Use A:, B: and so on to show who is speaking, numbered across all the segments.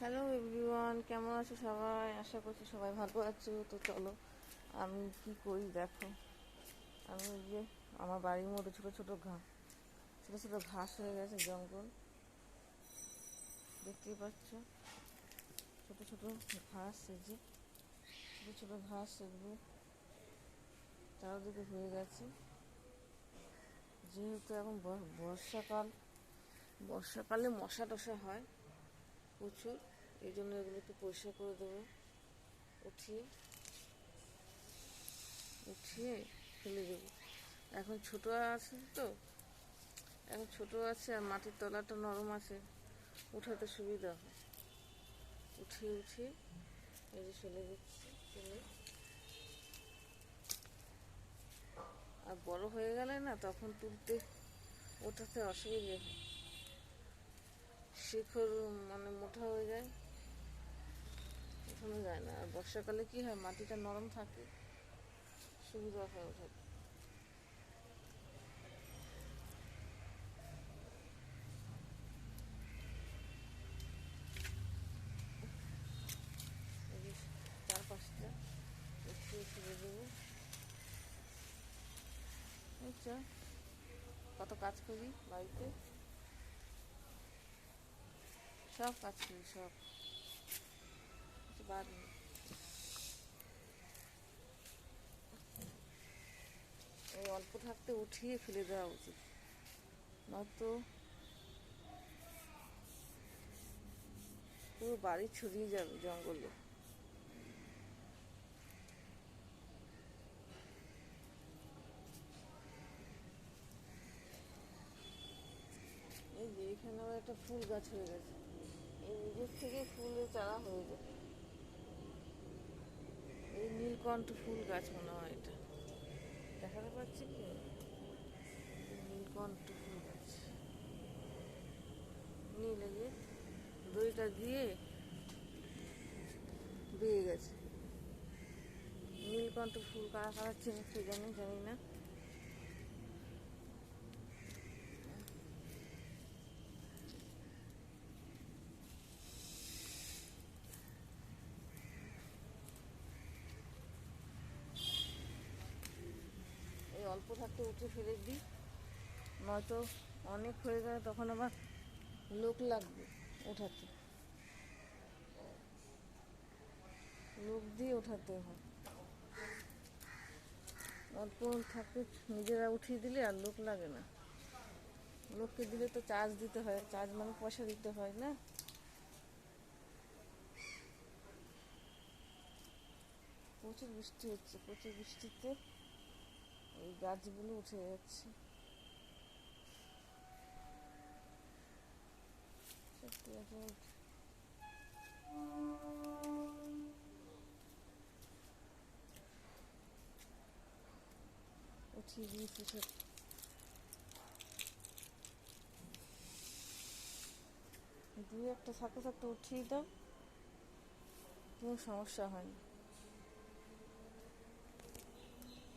A: Hello everyone, কেমন আছো সবাই? আশা করছি সবাই ভালো আছো। তো চলো আমি কি করি দেখো। আমি ওই যে আমার বাড়ির মধ্যে ছোট ছোট ঘাস হয়ে গেছে, জঙ্গল দেখতেই পাচ্ছ। ছোট ছোট ঘাস, এই যে ছোট ছোট ঘাস, এগুলো চারদিকে হয়ে গেছে। যেহেতু এখন বর্ষাকালে মশা টশা হয় প্রচুর, এই জন্য এগুলো একটু পরিষ্কার করে দেবো। উঠিয়ে উঠিয়ে ফেলে দেবো। এখন ছোট আছে তো, এখন ছোট আছে আর মাটির তলাটা নরম আছে, উঠাতে সুবিধা হয়। উঠিয়ে এই যে ফেলে দিচ্ছি। ফেলে আর বড় হয়ে গেলে না, তখন তুলতে ওঠাতে অসুবিধে হয়। শিকড় মানে মোটা হয়ে যায়, উঠানো যায় না। আর বর্ষাকালে কি হয়, মাটিটা নরম থাকে, সুবিধা হয় ওঠাতে। এই যে চারপাশটা উঠিয়ে ফেলে দেবো। বুঝছো কত কাজ করি বাড়িতে, সব কাজ করি, সব বাদ নেই। এই অল্প থাকতে উঠিয়ে ফেলে দেওয়া উচিত, নয়তো পুরো বাড়ি ছড়িয়ে যাবে জঙ্গলে। এই যে এখানেও একটা ফুল গাছ হয়ে গেছে, এই নিজের থেকে ফুলের চারা হয়ে যায়। এই নীলকণ্ঠ ফুল গাছ মনে হয়, এটা দেখাতে পাচ্ছি কি? নীলকণ্ঠ ফুল গাছ, নীল, যে দড়িটা দিয়ে বেয়ে গেছে। নীলকণ্ঠ ফুল কারা কারা চেনে সে জানি না। এই অল্প থাকতে উঠে ফেলে দিই, নয়তো অনেক হয়ে গেলে তখন আবার লোক লাগবে ওঠাতে, লোক দিয়ে ওঠাতে হয়। অল্প থাকতে নিজেরা উঠিয়ে দিলে আর লোক লাগে না। লোককে দিলে তো চার্জ দিতে হয়, চার্জ মানে পয়সা দিতে হয় না। প্রচুর বৃষ্টি হচ্ছে, প্রচুর বৃষ্টিতে এই গাছগুলো উঠে যাচ্ছে। সত্যি এখন উঠিয়ে দিয়েছি সব। দু একটা থাকতে থাকতে উঠিয়ে দাও, কোনো সমস্যা হয় না।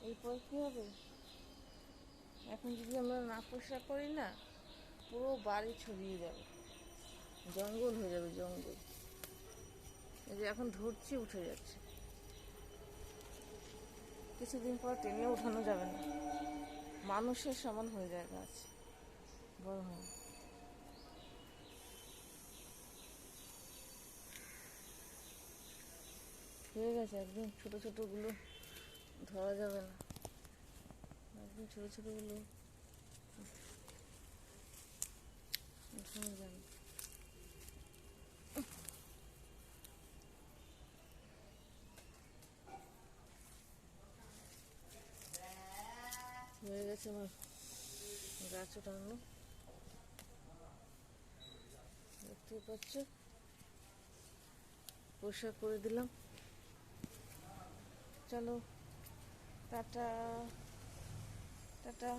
A: এরপর কী হবে, এখন যদি আমরা না পরিষ্কার করি না, পুরো বাড়ি ছড়িয়ে যাবে, জঙ্গল হয়ে যাবে, জঙ্গল। এই যে এখন ধরছি, উঠে যাচ্ছে। কিছুদিন পর টেনে উঠানো যাবে না, মানুষের সমান হয়ে যায় গাছ, বড় হয়। হয়ে গেছে একদম, ছোটো ছোটোগুলো ধরা যাবে না, একদম ছোটো ছোটোগুলো উঠানো যাবে। হয়ে গেছে আমার গাছ ওঠানো, দেখতেই পাচ্ছ। পরিষ্কার করে দিলাম। চলো, টাটা টাটা।